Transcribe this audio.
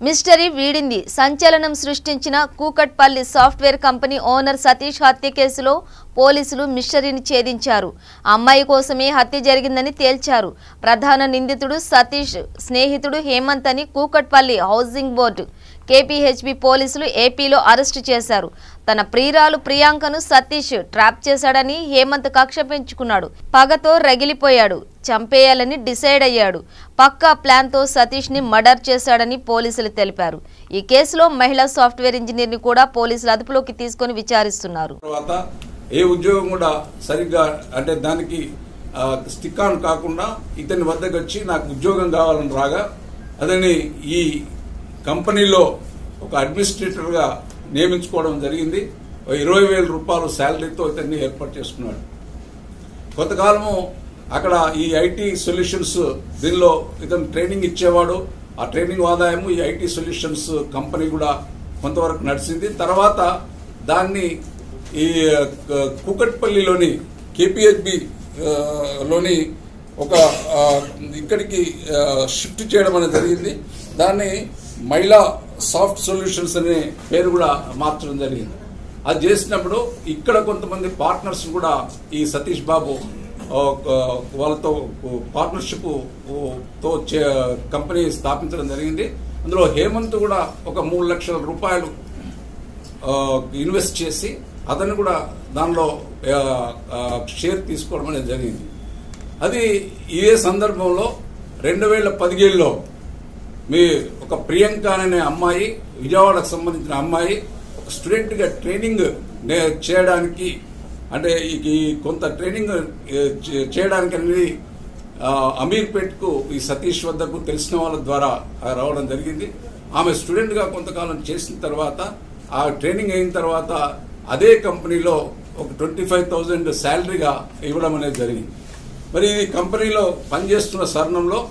Mystery వీడింది. సంచలనం సృష్టించిన Kukatpally software company owner Satish హత్య కేసులో పోలీసులు మిస్టరీని ఛేదించారు. అమ్మాయి కోసమే హత్య జరిగిందని తేల్చారు. ప్రధాన నిందితుడు సతీష్ స్నేహితుడు హేమంత్ అని కూకట్పల్లి హౌసింగ్ బోర్డు కేపీహెచ్బీ పోలీసులు ఏపీలో అరెస్టు చేశారు. తన ప్రియురాలు ప్రియాంకను సతీష్ ట్రాప్ చేశాడని హేమంత్ కక్ష పెంచుకున్నాడు. పగతో రగిలిపోయాడు. చంపేయాలని డిసైడ్ అయ్యాడు. పక్కా ప్లాన్తో సతీష్ ని మర్డర్ చేశాడని పోలీసులు తెలిపారు. ఈ కేసులో మహిళా సాఫ్ట్వేర్ ఇంజనీర్ ని కూడా పోలీసులు అదుపులోకి తీసుకొని విచారిస్తున్నారు. ఏ ఉద్యోగం కూడా సరిగ్గా అంటే దానికి స్టిక్ ఆన్ కాకుండా ఇతని వద్దకు వచ్చి నాకు ఉద్యోగం కావాలని రాగా అతని ఈ కంపెనీలో ఒక అడ్మినిస్ట్రేటర్గా నియమించుకోవడం జరిగింది. 20,000 రూపాయలు శాలరీతో ఇతన్ని ఏర్పాటు చేసుకున్నాడు. కొంతకాలము అక్కడ ఈ ఐటీ సొల్యూషన్స్ దీనిలో ఇతను ట్రైనింగ్ ఇచ్చేవాడు. ఆ ట్రైనింగ్ ఆదాయము ఈ ఐటీ సొల్యూషన్స్ కంపెనీ కూడా కొంతవరకు నడిచింది. తర్వాత దాన్ని ఈ కూకట్పల్లిలోని కేపీహెచ్బి లోని ఒక ఇక్కడికి షిఫ్ట్ చేయడం అనేది జరిగింది. దాన్ని మహిళా సాఫ్ట్ సొల్యూషన్స్ అనే పేరు కూడా మార్చడం జరిగింది. అది చేసినప్పుడు ఇక్కడ కొంతమంది పార్ట్నర్స్ కూడా ఈ సతీష్ బాబు వాళ్ళతో పార్ట్నర్షిప్ తో కంపెనీ స్థాపించడం జరిగింది. అందులో హేమంత్ కూడా ఒక 3 లక్షల రూపాయలు ఇన్వెస్ట్ చేసి అతను కూడా దానిలో షేర్ తీసుకోవడం అనేది జరిగింది. అది ఇదే సందర్భంలో 2017లో మీ ఒక ప్రియాంక అనే అమ్మాయి, విజయవాడకు సంబంధించిన అమ్మాయి, ఒక స్టూడెంట్ గా ట్రైనింగ్ చేయడానికి అంటే ఈ కొంత ట్రైనింగ్ చేయడానికి అనేది అమీర్పేట్ కు ఈ సతీష్ వద్దకు తెలిసిన వాళ్ళ ద్వారా రావడం జరిగింది. ఆమె స్టూడెంట్ గా కొంతకాలం చేసిన తర్వాత ఆ ట్రైనింగ్ అయిన తర్వాత అదే కంపెనీలో ఒక 25,000 శాలరీగా ఇవ్వడం అనేది జరిగింది. మరి ఈ కంపెనీలో పనిచేస్తున్న సరణంలో